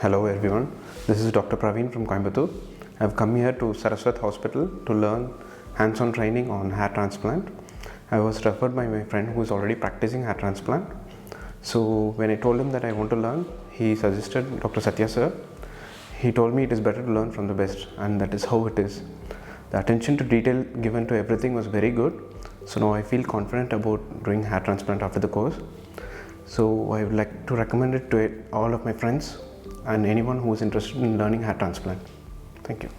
Hello everyone, this is Dr. Praveen from Coimbatore. I have come here to Saraswat Hospital to learn hands-on training on hair transplant. I was referred by my friend who is already practicing hair transplant. So when I told him that I want to learn, he suggested Dr. Satya sir. He told me it is better to learn from the best, and that is how it is. The attention to detail given to everything was very good. So now I feel confident about doing hair transplant after the course. So I would like to recommend it to all of my friends and anyone who is interested in learning hair transplant. Thank you.